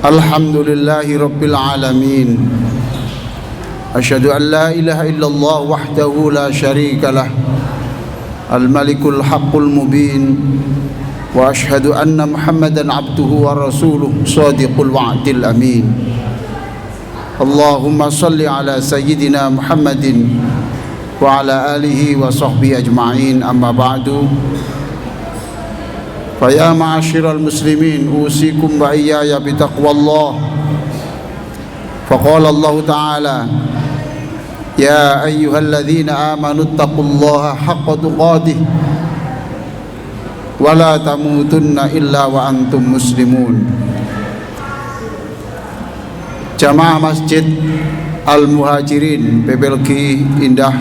Alhamdulillahi Rabbil Alamin. Asyhadu an la ilaha illallah wahdahu la syarika lah, al-malikul haqqul mubin. Wa asyhadu anna Muhammadan abduhu wa rasuluh, shadiqul wa'dil amin. Allahumma salli ala sayyidina Muhammadin wa ala alihi wa sahbihi ajma'in, amma ba'du. Faya ma'asyiral muslimin, usikum wa iyaya bitaqwallah. Faqala Allah Ta'ala, ya ayyuhalladzina amanu taqullaha haqqa tuqatih wa la tamutunna illa wa antum muslimun. Jamaah Masjid Al-Muhajirin Pebelgi Indah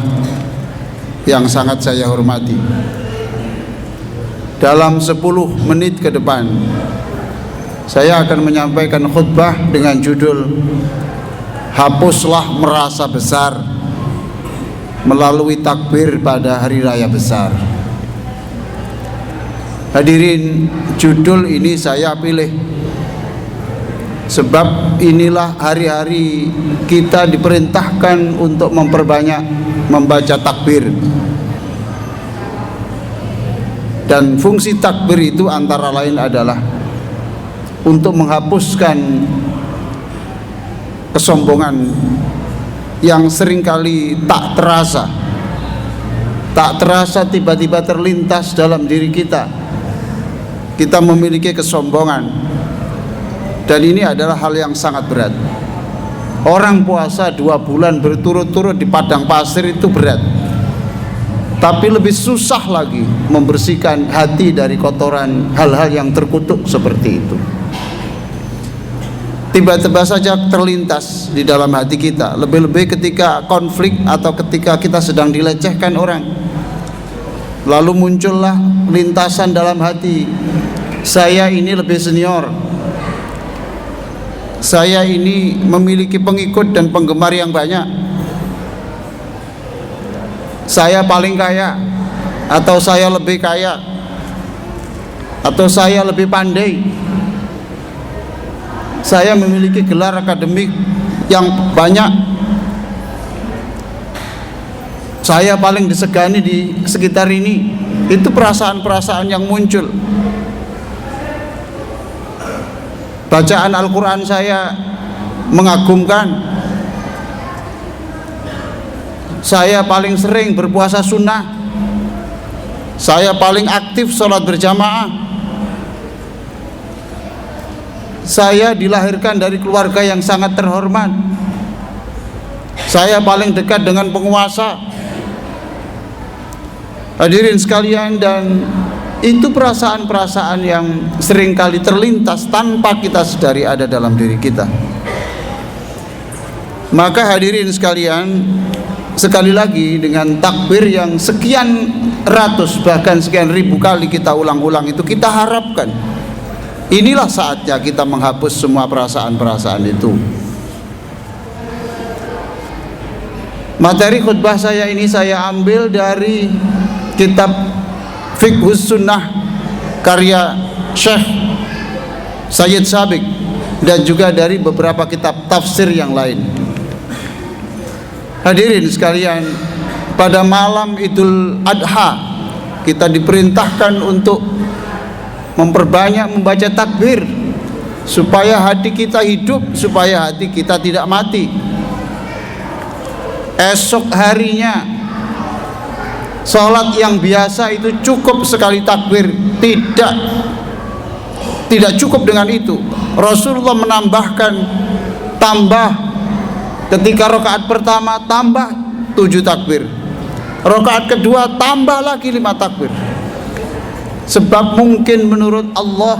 yang sangat saya hormati, dalam 10 menit ke depan saya akan menyampaikan khutbah dengan judul Hapuslah merasa besar melalui takbir pada hari raya besar. Hadirin, judul ini saya pilih sebab inilah hari-hari kita diperintahkan untuk memperbanyak membaca takbir. Dan fungsi takbir itu antara lain adalah untuk menghapuskan kesombongan yang seringkali tak terasa tiba-tiba terlintas dalam diri kita. Kita memiliki kesombongan, dan ini adalah hal yang sangat berat. Orang puasa 2 bulan berturut-turut di padang pasir itu berat, tapi lebih susah lagi membersihkan hati dari kotoran hal-hal yang terkutuk seperti itu. Tiba-tiba saja terlintas di dalam hati kita, lebih-lebih ketika konflik atau ketika kita sedang dilecehkan orang. Lalu muncullah lintasan dalam hati, saya ini lebih senior, saya ini memiliki pengikut dan penggemar yang banyak, saya paling kaya, atau saya lebih kaya, atau saya lebih pandai, saya memiliki gelar akademik yang banyak, saya paling disegani di sekitar ini. Itu perasaan-perasaan yang muncul. Bacaan Al-Quran saya mengagumkan, saya paling sering berpuasa sunnah, saya paling aktif sholat berjamaah, saya dilahirkan dari keluarga yang sangat terhormat, saya paling dekat dengan penguasa. Hadirin sekalian, dan itu perasaan-perasaan yang seringkali terlintas tanpa kita sadari ada dalam diri kita. Maka hadirin sekalian, sekali lagi dengan takbir yang sekian ratus bahkan sekian ribu kali kita ulang-ulang itu, kita harapkan inilah saatnya kita menghapus semua perasaan-perasaan itu. Materi khutbah saya ini saya ambil dari kitab Fiqhus Sunnah karya Syekh Sayyid Sabiq, dan juga dari beberapa kitab tafsir yang lain. Hadirin sekalian, pada malam Idul Adha kita diperintahkan untuk memperbanyak membaca takbir supaya hati kita hidup, supaya hati kita tidak mati. Esok harinya sholat yang biasa itu cukup sekali takbir, tidak cukup dengan itu. Rasulullah menambahkan, tambah ketika rakaat pertama tambah 7 takbir, rakaat kedua tambah lagi 5 takbir. Sebab mungkin menurut Allah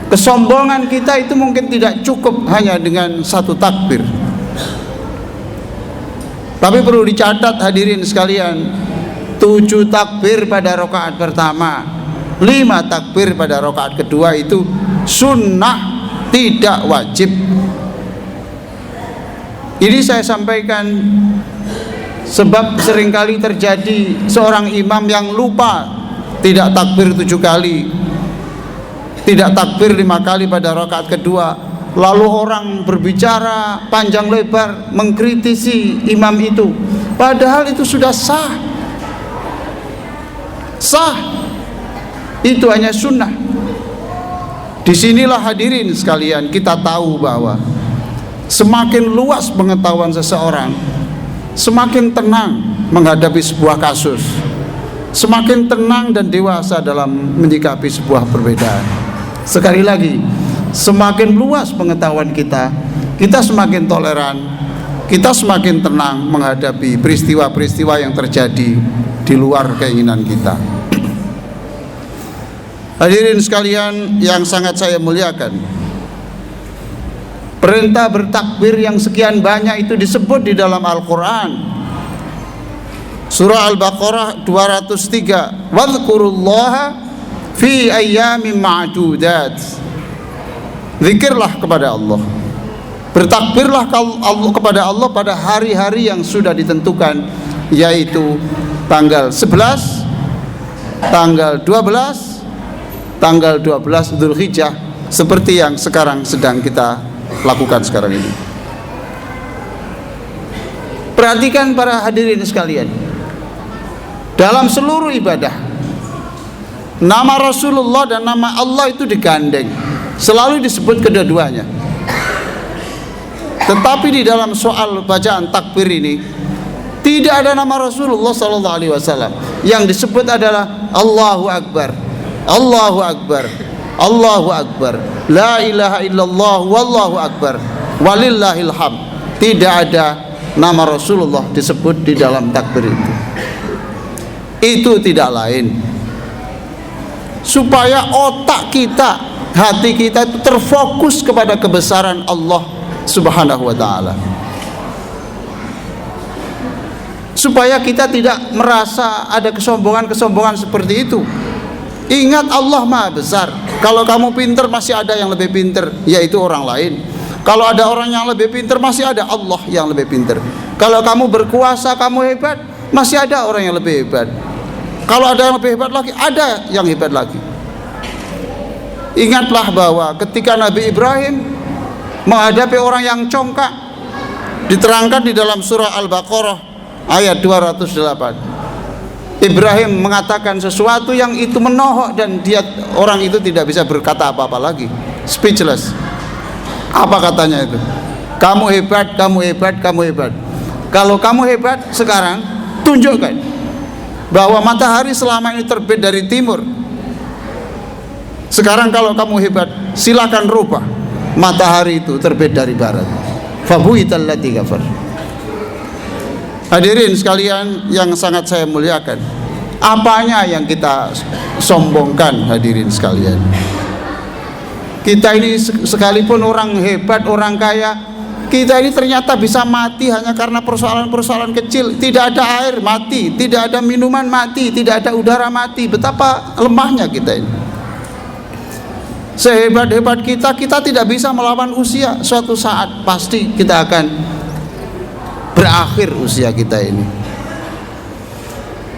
kesombongan kita itu mungkin tidak cukup hanya dengan 1 takbir. Tapi perlu dicatat hadirin sekalian, 7 takbir pada rakaat pertama, 5 takbir pada rakaat kedua itu sunnah, tidak wajib. Ini saya sampaikan sebab seringkali terjadi seorang imam yang lupa tidak takbir 7 kali, tidak takbir 5 kali pada rakaat kedua, lalu orang berbicara panjang lebar mengkritisi imam itu, padahal itu sudah sah. Itu hanya sunnah. Disinilah hadirin sekalian kita tahu bahwa semakin luas pengetahuan seseorang, semakin tenang menghadapi sebuah kasus, semakin tenang dan dewasa dalam menyikapi sebuah perbedaan. Sekali lagi, semakin luas pengetahuan kita, kita semakin toleran, kita semakin tenang menghadapi peristiwa-peristiwa yang terjadi di luar keinginan kita. Hadirin sekalian yang sangat saya muliakan, perintah bertakbir yang sekian banyak itu disebut di dalam Al-Quran. Surah Al-Baqarah 203, wadhkurullaha fi ayyamin ma'dudat. Zikirlah kepada Allah, bertakbirlah kepada Allah pada hari-hari yang sudah ditentukan, yaitu tanggal 11, tanggal 12, tanggal 12 Dzulhijjah, seperti yang sekarang sedang kita lakukan sekarang ini. Perhatikan para hadirin sekalian, dalam seluruh ibadah nama Rasulullah dan nama Allah itu digandeng, selalu disebut kedua-duanya. Tetapi di dalam soal bacaan takbir ini tidak ada nama Rasulullah SAW. Yang disebut adalah Allahu Akbar, Allahu Akbar, Allahu Akbar, la ilaha illallah, wallahu akbar, walillahil hamd. Tidak ada nama Rasulullah disebut di dalam takbir itu. Itu tidak lain supaya otak kita, hati kita itu terfokus kepada kebesaran Allah Subhanahu wa ta'ala, supaya kita tidak merasa ada kesombongan seperti itu. Ingat, Allah Maha Besar. Kalau kamu pintar, masih ada yang lebih pintar, yaitu orang lain. Kalau ada orang yang lebih pintar, masih ada Allah yang lebih pintar. Kalau kamu berkuasa, kamu hebat, masih ada orang yang lebih hebat. Kalau ada yang lebih hebat lagi, ada yang hebat lagi. Ingatlah bahwa ketika Nabi Ibrahim menghadapi orang yang congkak, diterangkan di dalam surah Al-Baqarah ayat 208, Ibrahim mengatakan sesuatu yang itu menohok, dan orang itu tidak bisa berkata apa-apa lagi, speechless. Apa katanya itu? Kamu hebat, kamu hebat, kamu hebat. Kalau kamu hebat sekarang, tunjukkan bahwa matahari selama ini terbit dari timur. Sekarang kalau kamu hebat, silakan rubah matahari itu terbit dari barat. Fabuhital ladzi kafar. Hadirin sekalian yang sangat saya muliakan, apanya yang kita sombongkan hadirin sekalian? Kita ini sekalipun orang hebat, orang kaya, kita ini ternyata bisa mati hanya karena persoalan-persoalan kecil. Tidak ada air, mati. Tidak ada minuman, mati. Tidak ada udara, mati. Betapa lemahnya kita ini. Sehebat-hebat kita, kita tidak bisa melawan usia. Suatu saat pasti kita akan berakhir usia kita ini.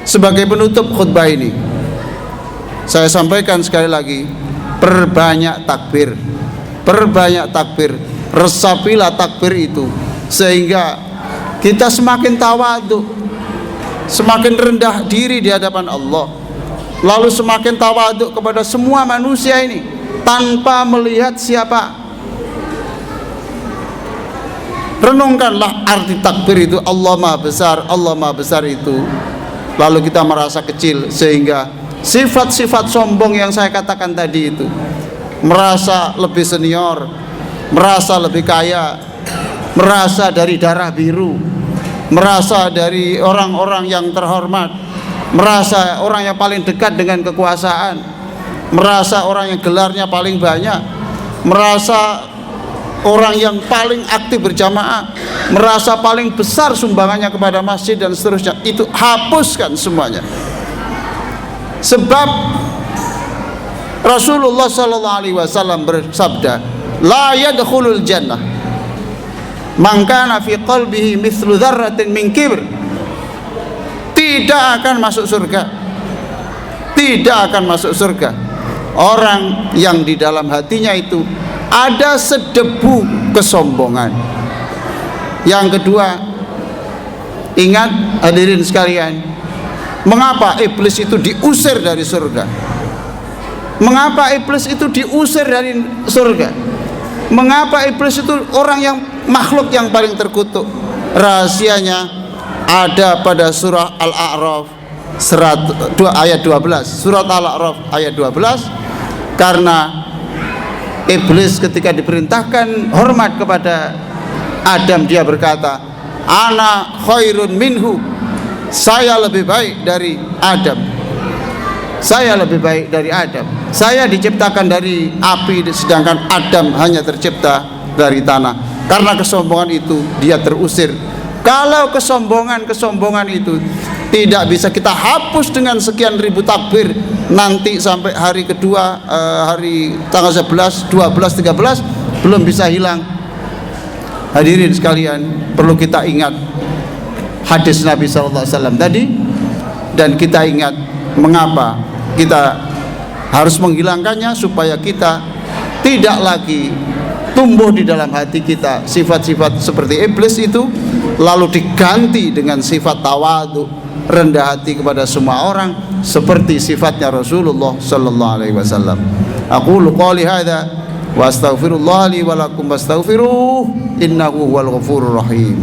Sebagai penutup khutbah ini, saya sampaikan sekali lagi, perbanyak takbir, perbanyak takbir. Resapilah takbir itu sehingga kita semakin tawadhu, semakin rendah diri di hadapan Allah, lalu semakin tawadhu kepada semua manusia ini tanpa melihat siapa. Renungkanlah arti takbir itu, Allah Maha Besar, Allah Maha Besar itu. Lalu kita merasa kecil, sehingga sifat-sifat sombong yang saya katakan tadi itu, merasa lebih senior, merasa lebih kaya, merasa dari darah biru, merasa dari orang-orang yang terhormat, merasa orang yang paling dekat dengan kekuasaan, merasa orang yang gelarnya paling banyak, merasa orang yang paling aktif berjamaah, merasa paling besar sumbangannya kepada masjid dan seterusnya. Itu hapuskan semuanya. Sebab Rasulullah SAW bersabda, la yadkhulul jannah man kana fi qalbihi mithlu dzarratin min kibr. Tidak akan masuk surga, tidak akan masuk surga orang yang di dalam hatinya itu ada sedebu kesombongan. Yang kedua, ingat hadirin sekalian, mengapa iblis itu diusir dari surga? Mengapa iblis itu diusir dari surga? Mengapa iblis itu orang yang makhluk yang paling terkutuk? Rahasianya ada pada surah Al-A'raf ayat 12. Surat Al-A'raf ayat 12. Karena iblis ketika diperintahkan hormat kepada Adam, dia berkata, ana khairun minhu, saya lebih baik dari Adam. Saya lebih baik dari Adam. Saya diciptakan dari api, sedangkan Adam hanya tercipta dari tanah. Karena kesombongan itu dia terusir. Kalau kesombongan itu tidak bisa kita hapus dengan sekian ribu takbir, nanti sampai hari kedua, hari tanggal 11, 12, 13 belum bisa hilang. Hadirin sekalian, perlu kita ingat hadis Nabi SAW tadi, dan kita ingat mengapa kita harus menghilangkannya, supaya kita tidak lagi tumbuh di dalam hati kita sifat-sifat seperti iblis itu, lalu diganti dengan sifat tawadhu, rendah hati kepada semua orang, seperti sifatnya Rasulullah sallallahu alaihi wasallam. Aqulu qouli hadza wa astaghfirullah li wa lakum wastaghfiruh innahu huwal ghafurur rahim.